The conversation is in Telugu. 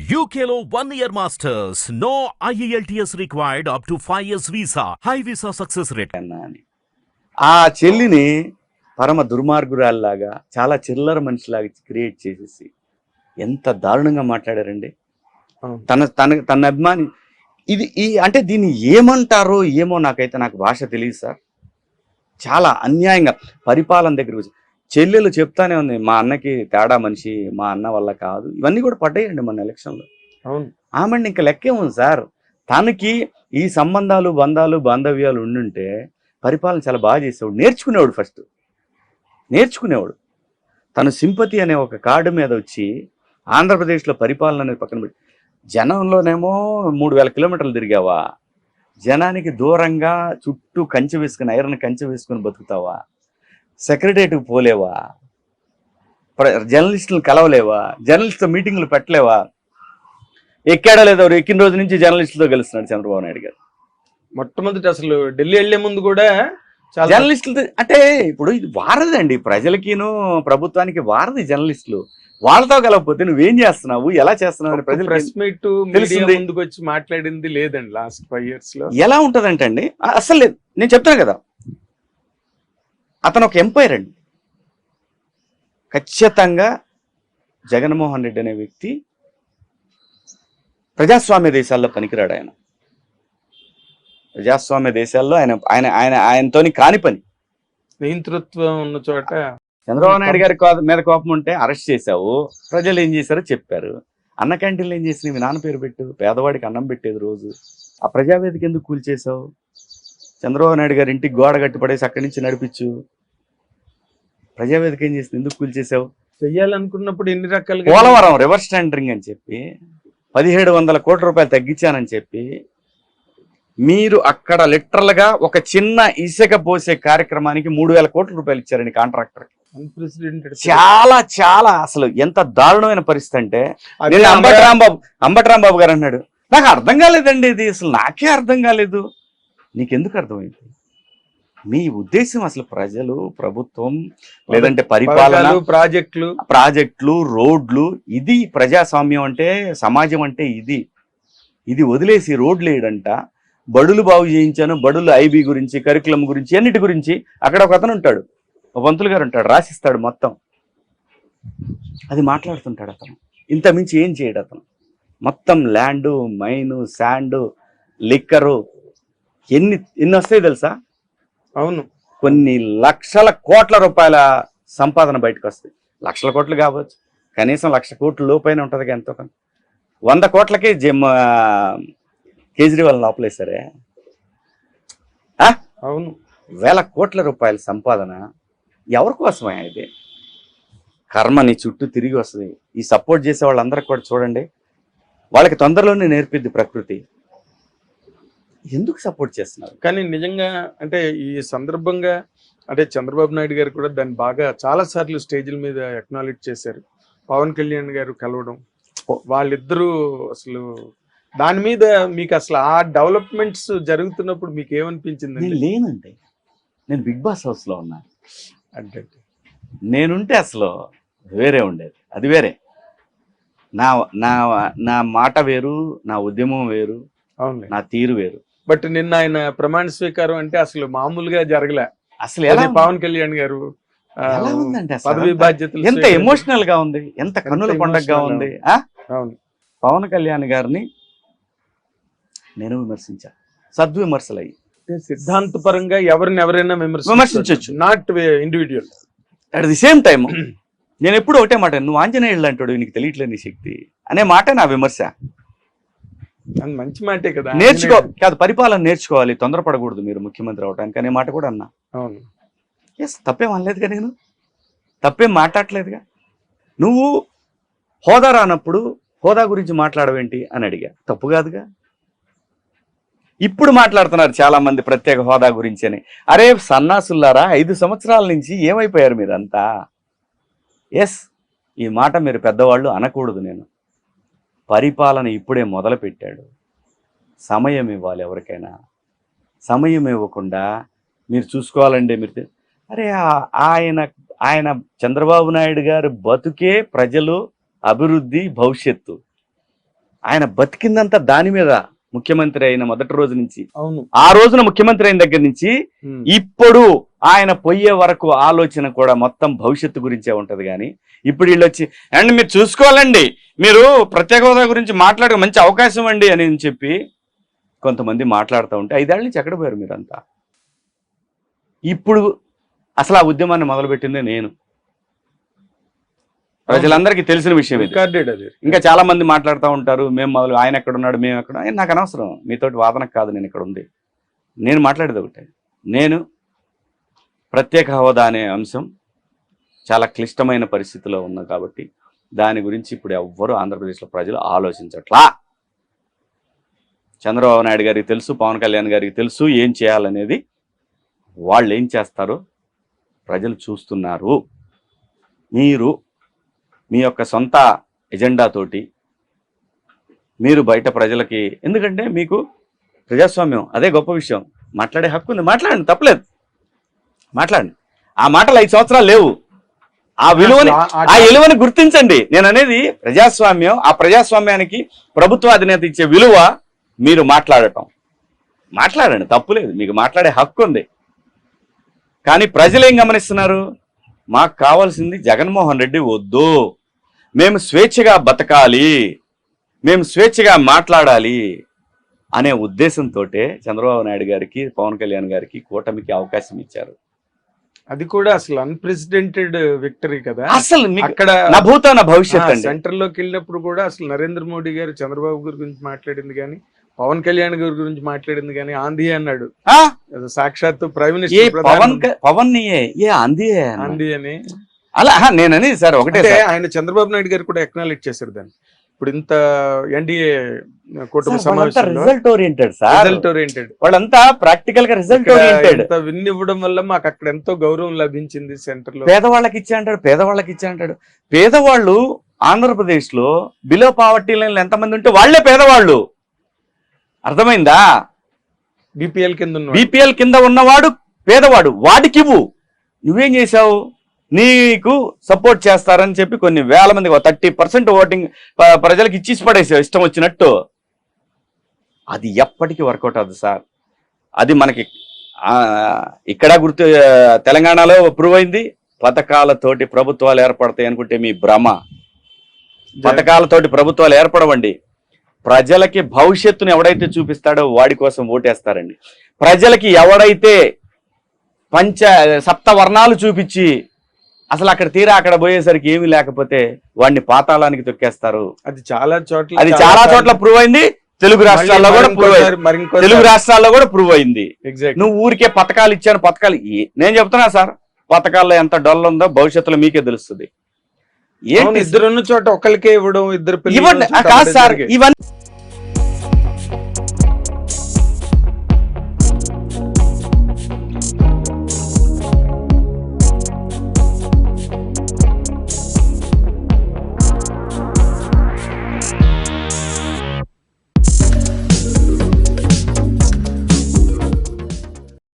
UKLO 1 year masters. No IELTS required up to 5 years visa. High visa success rate. అని ఆ చెల్లిని పరమ దుర్మార్గురాల్లాగా చాలా చిల్లర మనిషిలాగా క్రియేట్ చేసేసి ఎంత దారుణంగా మాట్లాడారండి. తన అభిమాని ఇది అంటే దీన్ని ఏమంటారో ఏమో నాకు భాష తెలియదు సార్. చాలా అన్యాయంగా పరిపాలన దగ్గర చెల్లెలు చెప్తానే ఉంది, మా అన్నకి తేడా మనిషి, మా అన్న వల్ల కాదు, ఇవన్నీ కూడా పడ్డాయండి మన ఎలక్షన్లో. అవును, ఆమె ఇంకా లెక్కే ఉంది సార్. తనకి ఈ సంబంధాలు బంధాలు బాంధవ్యాలు ఉండుంటే పరిపాలన చాలా బాగా చేసేవాడు, నేర్చుకునేవాడు. తను సింపతి అనే ఒక కార్డు మీద వచ్చి ఆంధ్రప్రదేశ్లో పరిపాలన అనేది పక్కన పెట్టి, జనంలోనేమో 3000 కిలోమీటర్లు తిరిగావా, జనానికి దూరంగా చుట్టూ కంచె వేసుకుని ఐరన్ కంచె వేసుకుని బతుకుతావా, సెక్రటరీకి పోలేవా, జర్నలిస్టులను కలవలేవా, జర్నలిస్టుతో మీటింగ్లు పెట్టలేవా, ఎక్కాడా లేదా ఎక్కిన రోజు నుంచి జర్నలిస్టులతో కలుస్తున్నాడు చంద్రబాబు నాయుడు గారు. మొట్టమొదటి అసలు ఢిల్లీ వెళ్లే ముందు కూడా జర్నలిస్టులు అంటే ఇప్పుడు ఇది వారదండి, ప్రజలకిను ప్రభుత్వానికి వారది జర్నలిస్టులు. వాళ్ళతో కలవకపోతే నువ్వేం చేస్తున్నావు, ఎలా చేస్తున్నావు అని ప్రజలు ప్రెస్ మీట్ ముందుకు వచ్చి మాట్లాడింది లేదండి లాస్ట్ 5 years లో. ఎలా ఉంటదంటే అండి, అసలు లేదు. నేను చెప్తాను కదా, అతను ఒక ఎంపైర్ అండి. ఖచ్చితంగా జగన్మోహన్ రెడ్డి అనే వ్యక్తి ప్రజాస్వామ్య దేశాల్లో పనికిరాడు. ఆయన ప్రజాస్వామ్య దేశాల్లో ఆయనతోని కాని పని. నియంతృత్వం ఉన్న చోట చంద్రబాబు నాయుడు గారి మీద కోపం ఉంటే అరెస్ట్ చేశావు, ప్రజలు ఏం చేశారో చెప్పారు. అన్న క్యాంటీన్లు ఏం చేసి మీ నాన్న పేరు పెట్టు, పేదవాడికి అన్నం పెట్టేది రోజు. ఆ ప్రజావేదిక ఎందుకు కూల్చేశావు? చంద్రబాబు నాయుడు గారి ఇంటికి గోడ కట్టిపడేసి అక్కడి నుంచి నడిపించు. ప్రజావేదిక ఏం చేసింది, ఎందుకు కూల్చేశావు? చెయ్యాలనుకున్నప్పుడు ఎన్ని రకాలుగా పోలవరం రివర్స్ టెండరింగ్ అని చెప్పి 1700 కోట్ల రూపాయలు తగ్గించానని చెప్పి మీరు అక్కడ లిటరల్గా ఒక చిన్న ఇసుక పోసే కార్యక్రమానికి 3000 కోట్ల రూపాయలు ఇచ్చారండి కాంట్రాక్టర్. చాలా చాలా అసలు ఎంత దారుణమైన పరిస్థితి అంటే, అంబటి రాంబాబు గారు అన్నాడు, నాకు అర్థం కాలేదండి ఇది, అసలు నాకే అర్థం కాలేదు. నీకెందుకు అర్థమైంది? మీ ఉద్దేశం అసలు ప్రజలు, ప్రభుత్వం, లేదంటే పరిపాలన, ప్రాజెక్టులు, రోడ్లు, ఇది ప్రజాస్వామ్యం అంటే, సమాజం అంటే ఇది వదిలేసి రోడ్లు వేయడంట. బడులు బాగు చేయించాను, బడులు ఐబీ గురించి, కరికులం గురించి, అన్నిటి గురించి అక్కడ ఒక అతను ఉంటాడు, ఒక పంతులు గారు ఉంటాడు, రాసిస్తాడు మొత్తం. అది మాట్లాడుతుంటాడు అతను. ఇంత మించి ఏం చేయడు అతను. మొత్తం ల్యాండు, మైను, శాండు, లిక్కరు ఎన్ని వస్తాయి తెలుసా? అవును, కొన్ని లక్షల కోట్ల రూపాయల సంపాదన బయటకు వస్తాయి. లక్షల కోట్లు కావచ్చు, కనీసం 1,00,000 కోట్ల లోపైన ఉంటుంది. ఎంతో 100 కోట్లకి కేజ్రీవాల్ లోపలేసారే. అవును, 1000 కోట్ల రూపాయల సంపాదన ఎవరి కోసమే? ఇది కర్మ నీ చుట్టూ తిరిగి వస్తుంది. ఈ సపోర్ట్ చేసే వాళ్ళందరికీ కూడా చూడండి, వాళ్ళకి తొందరలోనే నేర్పిద్ది ప్రకృతి. ఎందుకు సపోర్ట్ చేస్తున్నారు? కానీ నిజంగా అంటే ఈ సందర్భంగా అంటే చంద్రబాబు నాయుడు గారు కూడా దాన్ని బాగా చాలా సార్లు స్టేజ్ల మీద అక్నాలెడ్జ్ చేశారు. పవన్ కళ్యాణ్ గారు కలవడం, వాళ్ళిద్దరూ అసలు దాని మీద మీకు అసలు ఆ డెవలప్మెంట్స్ జరుగుతున్నప్పుడు మీకు ఏమనిపించింది? నేను లేనండి, నేను బిగ్ బాస్ హౌస్లో ఉన్నాను. అంటే నేనుంటే అసలు వేరే ఉండేది, అది వేరే. నా మాట వేరు, నా ఉద్యమం వేరు, నా తీరు వేరు. బట్ నిన్న ఆయన ప్రమాణ స్వీకారం అంటే అసలు మామూలుగా జరగలే. అసలు ఎలా పవన్ కళ్యాణ్ గారు ఉందండి, పదవి బాధ్యతలు ఎంత ఎమోషనల్ గా ఉంది, ఎంత కన్నుల పండగగా ఉంది. అవును, పవన్ కళ్యాణ్ గారిని నేను విమర్శించా, సద్విమర్శలు అయ్యి. సిద్ధాంతపరంగా ఎవరైనా విమర్శించవచ్చు, not individual. At the same time నేను ఎప్పుడు ఒకటే మాట, నువ్వు ఆంజనేయుడు అంటాడు, నీకు తెలియట్లేదు నీ శక్తి అనే మాట నా విమర్శ. మంచి మాటే కదా, కాదు పరిపాలన నేర్చుకోవాలి, తొందరపడకూడదు మీరు ముఖ్యమంత్రి అవడానికి అనే మాట కూడా అన్నా. అవును, ఎస్, తప్పేం అనలేదుగా, నేను తప్పేం మాట్లాడలేదుగా. నువ్వు హోదా రానప్పుడు హోదా గురించి మాట్లాడవేంటి అని అడిగా, తప్పు కాదుగా. ఇప్పుడు మాట్లాడుతున్నారు చాలా మంది ప్రత్యేక హోదా గురించి అని. అరే సన్నాసుల్లారా, 5 సంవత్సరాల నుంచి ఏమైపోయారు మీరంతా? ఎస్, ఈ మాట మీరు పెద్దవాళ్ళు అనకూడదు. నేను పరిపాలన ఇప్పుడే మొదలు పెట్టాడు, సమయం ఇవ్వాలి. ఎవరికైనా సమయం ఇవ్వకుండా మీరు చూసుకోవాలండి. మీరు అరే ఆయన చంద్రబాబు నాయుడు గారు బతుకే ప్రజలు, అభివృద్ధి, భవిష్యత్తు. ఆయన బతికిందంతా దాని మీద. ముఖ్యమంత్రి అయిన మొదటి రోజు నుంచి, అవును, ఆ రోజున ముఖ్యమంత్రి అయిన దగ్గర నుంచి ఇప్పుడు ఆయన పోయే వరకు ఆలోచన కూడా మొత్తం భవిష్యత్తు గురించే ఉంటది. కానీ ఇప్పుడు వీళ్ళు వచ్చి అండ్ మీరు చూసుకోవాలండి, మీరు ప్రత్యేక హోదా గురించి మాట్లాడే మంచి అవకాశం అండి అని చెప్పి కొంతమంది మాట్లాడుతూ ఉంటే 5 ఏళ్ల నుంచి ఎక్కడ పోయారు మీరంతా? ఇప్పుడు అసలు ఆ ఉద్యమాన్ని మొదలుపెట్టిందే నేను. ప్రజలందరికీ తెలిసిన విషయం ఇది. ఇంకా చాలా మంది మాట్లాడుతూ ఉంటారు, మేము మొదలు ఆయన ఎక్కడున్నాడు, మేము ఎక్కడ. నాకు అనవసరం, మీతోటి వాదనకు కాదు నేను ఇక్కడ ఉంది. నేను మాట్లాడేది ఒకటే, నేను ప్రత్యేక హోదా అనే అంశం చాలా క్లిష్టమైన పరిస్థితిలో ఉంది కాబట్టి దాని గురించి ఇప్పుడు ఎవ్వరూ ఆంధ్రప్రదేశ్లో ప్రజలు ఆలోచించట్లా. చంద్రబాబు నాయుడు గారికి తెలుసు, పవన్ కళ్యాణ్ గారికి తెలుసు ఏం చేయాలనేది. వాళ్ళు ఏం చేస్తారో ప్రజలు చూస్తున్నారు. మీరు మీ యొక్క సొంత ఎజెండాతోటి మీరు బయట ప్రజలకి, ఎందుకంటే మీకు ప్రజాస్వామ్యం అదే గొప్ప విషయం. మాట్లాడే హక్కు ఉంది, మాట్లాడండి, తప్పలేదు, మాట్లాడండి. ఆ మాటలు 5 సంవత్సరాలు లేవు. ఆ విలువని గుర్తించండి. నేను అనేది ప్రజాస్వామ్యం, ఆ ప్రజాస్వామ్యానికి ప్రభుత్వ అధినేత ఇచ్చే విలువ మీరు మాట్లాడండి, తప్పులేదు, మీకు మాట్లాడే హక్కు ఉంది. కానీ ప్రజలు ఏం గమనిస్తున్నారు? మాకు కావాల్సింది జగన్మోహన్ రెడ్డి వద్దు, మేము స్వేచ్ఛగా బతకాలి, మేము స్వేచ్ఛగా మాట్లాడాలి అనే ఉద్దేశంతో చంద్రబాబు నాయుడు గారికి, పవన్ కళ్యాణ్ గారికి, కూటమికి అవకాశం ఇచ్చారు. అది కూడా అసలు అన్ప్రెసిడెంటెడ్ విక్టరీ కదా. అసలు అక్కడ నభూతన భవిష్యత్ సెంటర్ లోకి వెళ్ళినప్పుడు కూడా అసలు నరేంద్ర మోడీ గారు చంద్రబాబు గారి గురించి మాట్లాడింది కానీ, పవన్ కళ్యాణ్ గారి గురించి మాట్లాడింది కానీ ఆంధీ అన్నాడు. సాక్షాత్తు ప్రైమ్ మినిస్టర్ పవన్ ఆంధీ అని అలా నేనని సార్ ఒకటే. ఆయన చంద్రబాబు నాయుడు గారు కూడా ఎక్నాలెడ్జ్ చేశారు దాన్ని. ఇప్పుడు ఇంత ఎన్డీఏ కూటమి సమావేశంలో రిజల్ట్ ఓరియంటెడ్ వాళ్ళంతా ప్రాక్టికల్ గా రిజల్ట్ ఓరియంటెడ్. విన్ ఇవ్వడం వల్ల మాకు అక్కడ ఎంతో గౌరవం లభించింది. సెంటర్ లో పేదవాళ్ళకి ఇచ్చా అంటాడు. పేదవాళ్ళు ఆంధ్రప్రదేశ్ లో బిలో పావర్టీ లైన్ ఎంతమంది ఉంటే వాళ్లే పేదవాళ్ళు. అర్థమైందా? బీపీఎల్ కింద ఉన్నవాడు పేదవాడు, వాడికి ఇవ్వు. నువ్వేం చేశావు? నీకు సపోర్ట్ చేస్తారని చెప్పి కొన్ని వేల మంది 30% ఓటింగ్ ప్రజలకు ఇచ్చి పడేసావు ఇష్టం వచ్చినట్టు. అది ఎప్పటికీ వర్కౌట్ అవుతుంది సార్. అది మనకి ఇక్కడ తెలంగాణలో ప్రూవ్ అయింది. పథకాలతోటి ప్రభుత్వాలు ఏర్పడతాయి అనుకుంటే మీ భ్రమ. పథకాలతోటి ప్రభుత్వాలు ఏర్పడవండి. ప్రజలకి భవిష్యత్తును ఎవడైతే చూపిస్తాడో వాడి కోసం ఓటేస్తారండి. ప్రజలకి ఎవడైతే సప్తవర్ణాలు చూపించి అసలు అక్కడ తీరా అక్కడ పోయేసరికి ఏమీ లేకపోతే వాడిని పాతాళానికి తొక్కేస్తారు. అది చాలా చోట్ల ప్రూవ్ అయింది. తెలుగు రాష్ట్రాల్లో కూడా ప్రూవ్ అయింది. నువ్వు ఊరికే పథకాలు ఇచ్చాను, పథకాలు నేను చెప్తున్నా సార్, పథకాల్లో ఎంత డొల్ల ఉందో భవిష్యత్తులో మీకే తెలుస్తుంది. ఇద్దరున్న చోట ఒకరికే ఇవ్వడం, ఇద్దరు ఇవ్వండి కాదు సార్. ఇవన్నీ